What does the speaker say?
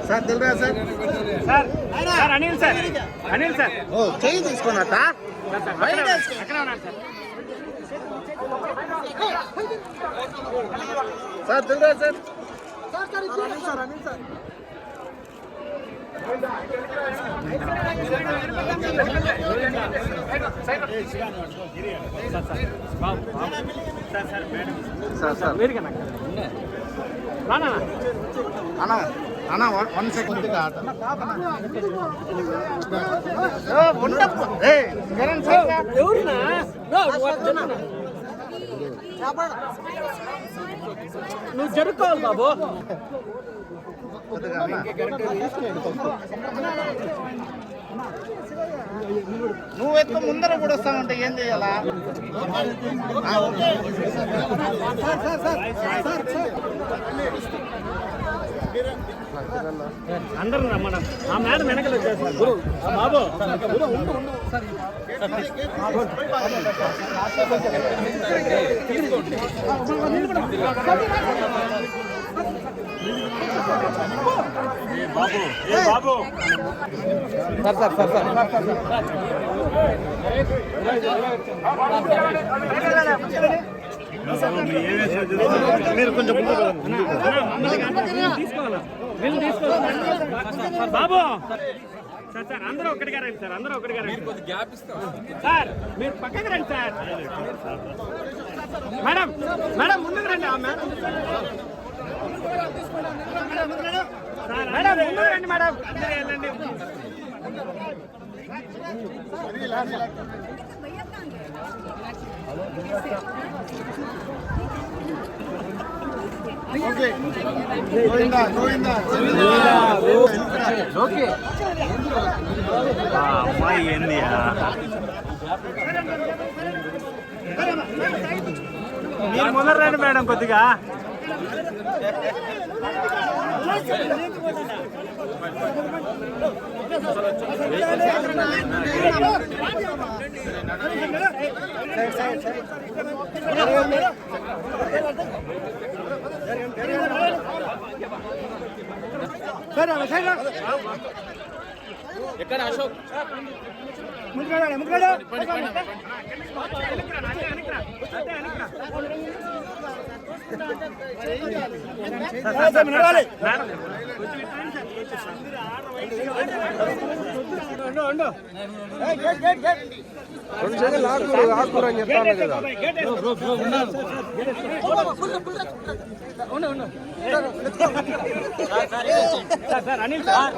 sir తెలుగా sir sir sir Anil sir Anil sir ఓ చేయి తీసుకున్నట్ట సార్ తెలుగా సార్ అనిల్ సార్ సార్ మీరు కన్నా రానా అన్నా అన్నా 1 సెకండ్ ఎవరునా నువ్వు జరుపుకోవాలి బాబు నువ్వు ఎత్తు ముందర కూడా వస్తావంటే ఏం చేయాలా అందరూ రమ్మన్నా ఆ మేడం వెనకలు వచ్చేస్తారు బాబు బాబు మీరు కొంచెం తీసుకోవాలా వీళ్ళు తీసుకోవాలి బాబు సార్ సార్ అందరూ ఒక్కడిగా రండి సార్ అందరూ ఒక్కడిగా రండి సార్ మీరు పక్కకి రండి సార్ మేడం మేడం ముందుకు రండి మేడం మేడం ముందుకు రండి మేడం అందరూ వెళ్ళండి అమ్మాయి ఏంది మీరు ముందర రండి మేడం కొద్దిగా ఎక్కడ అశోక్ ఆకురా అని చెప్తాను కదా సార్ అనిల్ సార్